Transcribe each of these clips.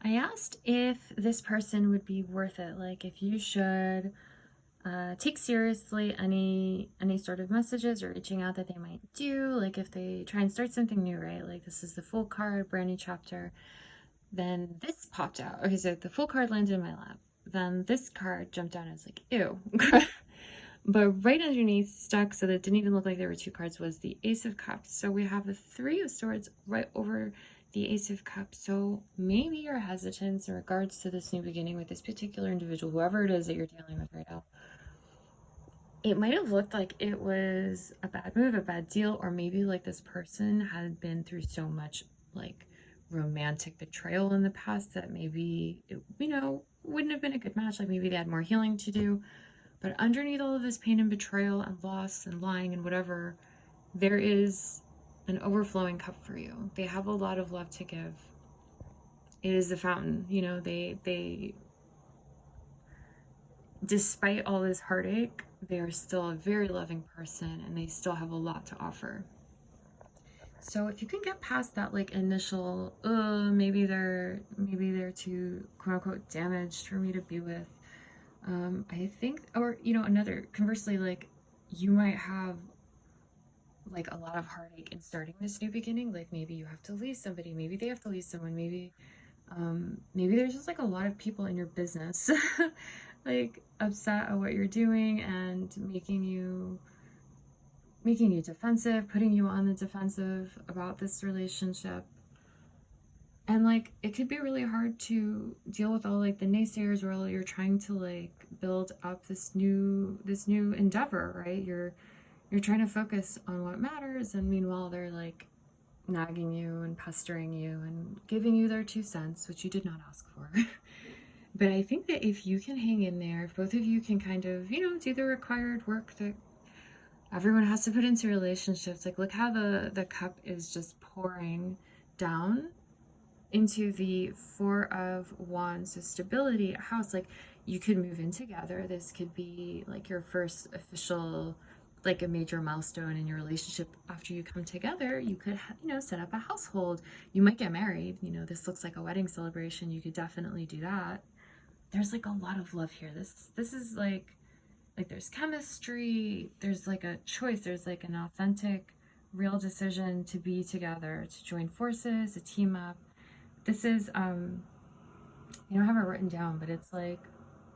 I asked if this person would be worth it, like if you should take seriously any sort of messages or reaching out that they might do, like if they try and start something new, right? Like this is the full card, brand new chapter. Then this popped out. Okay, so the full card landed in my lap. Then this card jumped out and I was like, ew. But right underneath, stuck, so that it didn't even look like there were two cards, was the Ace of Cups. So we have the Three of Swords right over the Ace of Cups. So maybe your hesitance in regards to this new beginning with this particular individual, whoever it is that you're dealing with right now, it might have looked like it was a bad move, a bad deal, or maybe like this person had been through so much like romantic betrayal in the past that maybe it, wouldn't have been a good match. Like maybe they had more healing to do. But underneath all of this pain and betrayal and loss and lying and whatever, there is an overflowing cup for you. They have a lot of love to give. It is the fountain. They despite all this heartache, they are still a very loving person and they still have a lot to offer. So if you can get past that like initial, maybe they're too quote unquote damaged for me to be with. I think, or another conversely, like you might have like a lot of heartache in starting this new beginning. Like maybe you have to leave somebody, maybe they have to leave someone, maybe there's just like a lot of people in your business like upset at what you're doing and making you defensive, putting you on the defensive about this relationship. And like it could be really hard to deal with all like the naysayers while you're trying to like build up this new endeavor, right? You're trying to focus on what matters, and meanwhile they're like nagging you and pestering you and giving you their 2 cents, which you did not ask for. But I think that if you can hang in there, if both of you can kind of, do the required work that everyone has to put into relationships, like look how the cup is just pouring down into the Four of Wands. So stability, a house, like you could move in together. This could be like your first official, like a major milestone in your relationship. After you come together, you could set up a household. You might get married. This looks like a wedding celebration. You could definitely do that. There's like a lot of love here. This is like there's chemistry, there's like a choice, there's like an authentic real decision to be together, to join forces, to team up. This is I don't have it written down, but it's like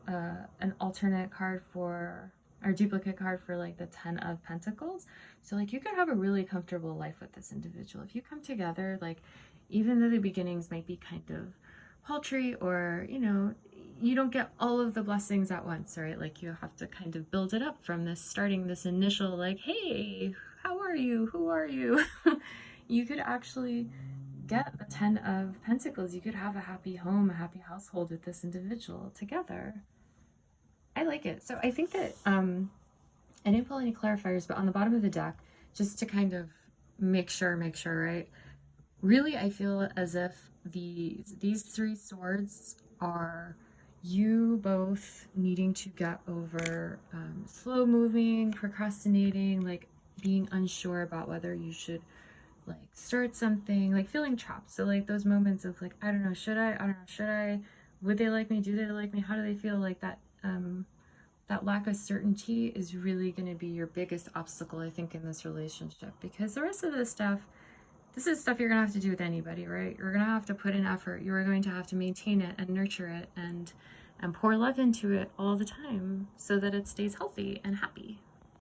an alternate card for, or duplicate card for like the 10 of Pentacles. So like you could have a really comfortable life with this individual if you come together. Like even though the beginnings might be kind of paltry, or you don't get all of the blessings at once, right? Like you have to kind of build it up from this initial like, hey, how are you, who are you? You could actually get the 10 of Pentacles. You could have a happy home, a happy household with this individual together. I like it. So I think that I didn't pull any clarifiers, but on the bottom of the deck, just to kind of make sure, right? Really, I feel as if these 3 swords are you both needing to get over slow moving, procrastinating, like being unsure about whether you should like start something, like feeling trapped. So like those moments of like, I don't know, should I, would they like me, do they like me, how do they feel, like that that lack of certainty is really going to be your biggest obstacle, I think, in this relationship. Because the rest of this stuff, this is stuff you're going to have to do with anybody, right? You're going to have to put in effort. You're going to have to maintain it and nurture it and pour love into it all the time so that it stays healthy and happy.